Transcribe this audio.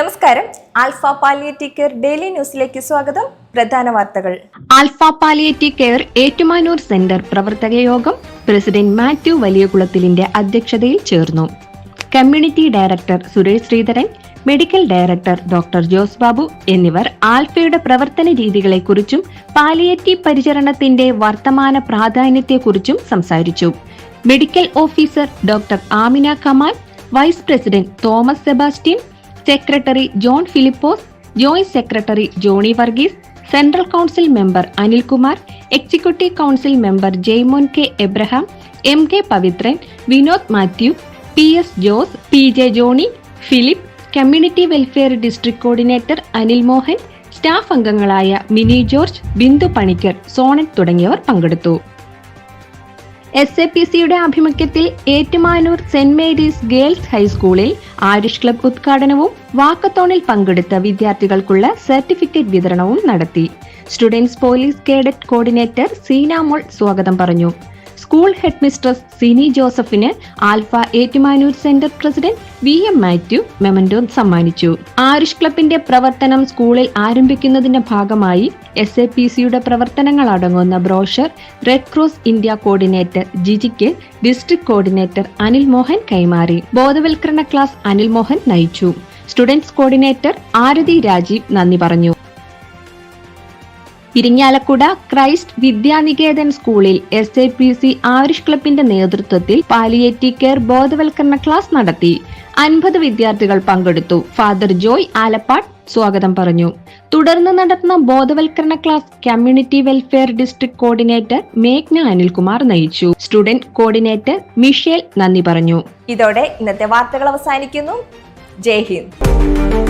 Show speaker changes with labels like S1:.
S1: നമസ്കാരം. Alpha palliative care daily ന്യൂസിലേക്ക് സ്വാഗതം. പ്രധാന വാർത്തകൾ.
S2: Alpha palliative care Ettumanoor centre പ്രവർത്തക യോഗം പ്രസിഡന്റ് മാത്യു വലിയകുളത്തിലിന്റെ അധ്യക്ഷതയിൽ ചേർന്നു. Community director Suresh Sreedharan, medical director doctor Jose Babu എന്നിവർ ആൽഫയുടെ പ്രവർത്തന രീതികളെക്കുറിച്ചും പാലിയേറ്റീവ് പരിചരണത്തിന്റെ വർത്തമാന പ്രാധാന്യത്തെക്കുറിച്ചും സംസാരിച്ചു. Medical officer doctor Amina Kamal, vice president Thomas Sebastian, secretary John Philipose, joint secretary Johny Varghese, central council member Anilkumar, executive council member Jaimon K Abraham, M K Pavithran, Vinod Mathew, P S Jose, P J Johnny, Philip, community welfare district coordinator Anil Mohan, staff അംഗങ്ങളായ Mini George, Bindu Panicker, Sonet തുടങ്ങിയവർ പങ്കെടുത്തു. SAPCയുടെ ആഭിമുഖ്യത്തിൽ ഏറ്റുമാനൂർ സെന്റ് മേരീസ് ഗേൾസ് ഹൈസ്കൂളിൽ Arish club ഉദ്ഘാടനവും വാക്കത്തോണിൽ പങ്കെടുത്ത വിദ്യാർത്ഥികൾക്കുള്ള certificate വിതരണവും നടത്തി. Students police cadet coordinator Seenamol സ്വാഗതം പറഞ്ഞു. സ്കൂൾ ഹെഡ് മിസ്ട്രസ് സിനി ജോസഫിന് alpha Ettumanoor centre president VM Mathew memento സമ്മാനിച്ചു. ആരിഷ് ക്ലബിന്റെ പ്രവർത്തനം സ്കൂളിൽ ആരംഭിക്കുന്നതിന്റെ ഭാഗമായി SAPCയുടെ പ്രവർത്തനങ്ങൾ അടങ്ങുന്ന brochure red cross India coordinator ജിജിക്ക് ഡിസ്ട്രിക്ട് കോർഡിനേറ്റർ അനിൽ മോഹൻ കൈമാറി. ബോധവൽക്കരണ ക്ലാസ് അനിൽ മോഹൻ നയിച്ചു. സ്റ്റുഡൻസ് കോർഡിനേറ്റർ ആരതി രാജീവ് നന്ദി പറഞ്ഞു. ഇരിങ്ങാലക്കുട ക്രൈസ്റ്റ് വിദ്യാനികേതൻ സ്കൂളിൽ SAPC ആരിഷ് ക്ലബിന്റെ നേതൃത്വത്തിൽ പാലിയേറ്റീവ് കെയർ ബോധവൽക്കരണ ക്ലാസ് നടത്തി. 50 വിദ്യാർത്ഥികൾ പങ്കെടുത്തു. ഫാദർ ജോയ് ആലപ്പാട് സ്വാഗതം പറഞ്ഞു. തുടർന്ന് നടന്ന ബോധവൽക്കരണ class community welfare district coordinator മേഘ്ന അനിൽകുമാർ നയിച്ചു. സ്റ്റുഡന്റ് കോർഡിനേറ്റർ മിഷേൽ നന്ദി പറഞ്ഞു.
S1: ഇതോടെ ഇന്നത്തെ വാർത്തകൾ അവസാനിക്കുന്നു. ജയ് ഹിന്ദ്.